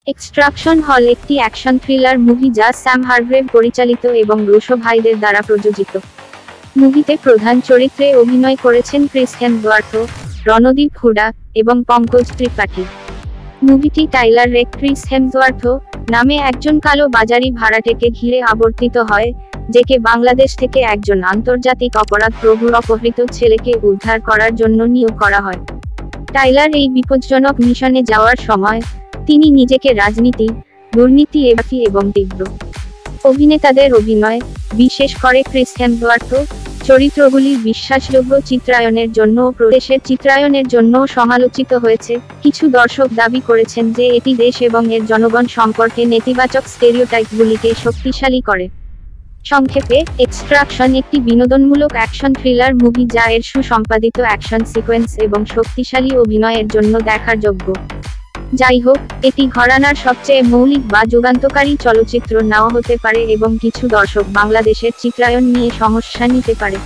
Extraction হল একটি action thriller movie যা স্যাম হারগ্রেভ পরিচালিত এবং রুশো ভাইদের দ্বারা প্রযোজিত। মুভিতে প্রধান চরিত্রে অভিনয় করেছেন ক্রিস হেমসওয়ার্থ, রণদীপ হুডা এবং পঙ্কজ ত্রিপাঠী। মুভিটি টাইলার রেক ক্রিস হেমসওয়ার্থ নামে একজন কালো বাজারি ভাড়াটেকে ঘিরে আবর্তিত হয়, যাকে বাংলাদেশ থেকে একজন আন্তর্জাতিক অপরাধ প্রভুর অপহৃত ছেলেকে উদ্ধার করার জন্য নিয়োগ করা হয়। টাইলার এই বিপজ্জনক মিশনে যাওয়ার সময় তিনি নিজেকে রাজনীতি, দুর্নীতি এবং তীব্র অভিনেতাদের অভিনয়, বিশেষ করে ক্রিস হেমসওয়ার্থ চরিত্রগুলির বিশ্বাসযোগ্য চিত্রায়নের জন্য ও প্রদেশের চিত্রায়নের জন্য সমালোচিত হয়েছে। কিছু দর্শক দাবি করেছেন যে এটি দেশ এবং এর জনগণ সম্পর্কে নেতিবাচক স্টেরিওটাইপগুলিকে শক্তিশালী করে। সংক্ষেপে, এক্সট্রাকশন একটি বিনোদনমূলক অ্যাকশন থ্রিলার মুভি যা এর সুসম্পাদিত অ্যাকশন সিকোয়েন্স এবং শক্তিশালী অভিনয়ের জন্য দেখার যোগ্য। যাই হোক, এটি ঘরানার সবচেয়ে মৌলিক বা যুগান্তকারী চলচ্চিত্র নাও হতে পারে এবং কিছু দর্শক বাংলাদেশের চিত্রায়ন নিয়ে সমস্যা নিতে পারে,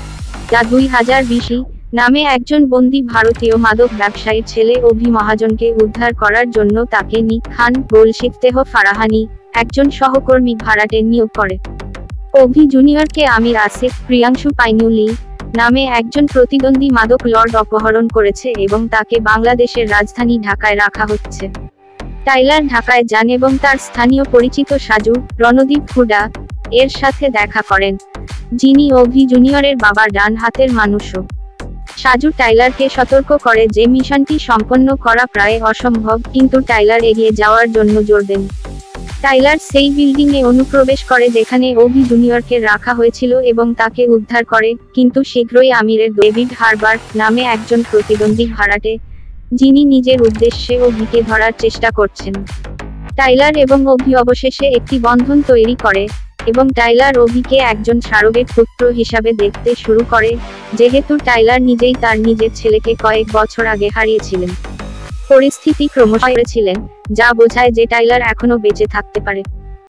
যা 2020 নামে একজন বন্দী ভারতীয় মাদক ব্যবসায়ীর ছেলে অভি মহাজনকে উদ্ধার করার জন্য তাকে নিক খান গোলশিফতেহ ফারাহানি, একজন সহকর্মী ভাড়াটে নিয়োগ করে। অভি জুনিয়রকে আমির আসিফ প্রিয়াংশু পাইনুলি নামে একজন প্রতিদ্বন্দ্বী মাদক লর্ড অপহরণ করেছে এবং তাকে বাংলাদেশের রাজধানী ঢাকায় রাখা হচ্ছে। টাইলার ঢাকায় যান এবং তার স্থানীয় পরিচিত সাজু, রণদীপ হুডা এর সাথে দেখা করেন, যিনি অভি জুনিয়রের বাবার ডান হাতের মানুষও। সাজু টাইলারকে সতর্ক করে যে মিশনটি সম্পন্ন করা প্রায় অসম্ভব, কিন্তু টাইলার এগিয়ে যাওয়ার জন্য জোর দেন। টাইলার সেই বিল্ডিংয়ে অনুপ্রবেশ করে যেখানে অভি জুনিয়রকে রাখা হয়েছিল এবং তাকে উদ্ধার করে, কিন্তু শীঘ্রই আমিরের ডেভিড হারবার্ট নামে একজন প্রতিদ্বন্দ্বী ভাড়াটে, যিনি নিজের উদ্দেশ্যে অভিকে ধরার চেষ্টা করছেন। টাইলার এবং অভি অবশেষে একটি বন্ধন তৈরি করে এবং টাইলার অভিকে একজন সারোগেট পুত্র হিসাবে দেখতে শুরু করে, যেহেতু টাইলার নিজেই তার নিজের ছেলেকে কয়েক বছর আগে হারিয়েছিলেন। পরিস্থিতি ক্রমশ বেড়েছিলেন, যা বোঝায় যে টাইলার এখনো বেঁচে থাকতে পারে।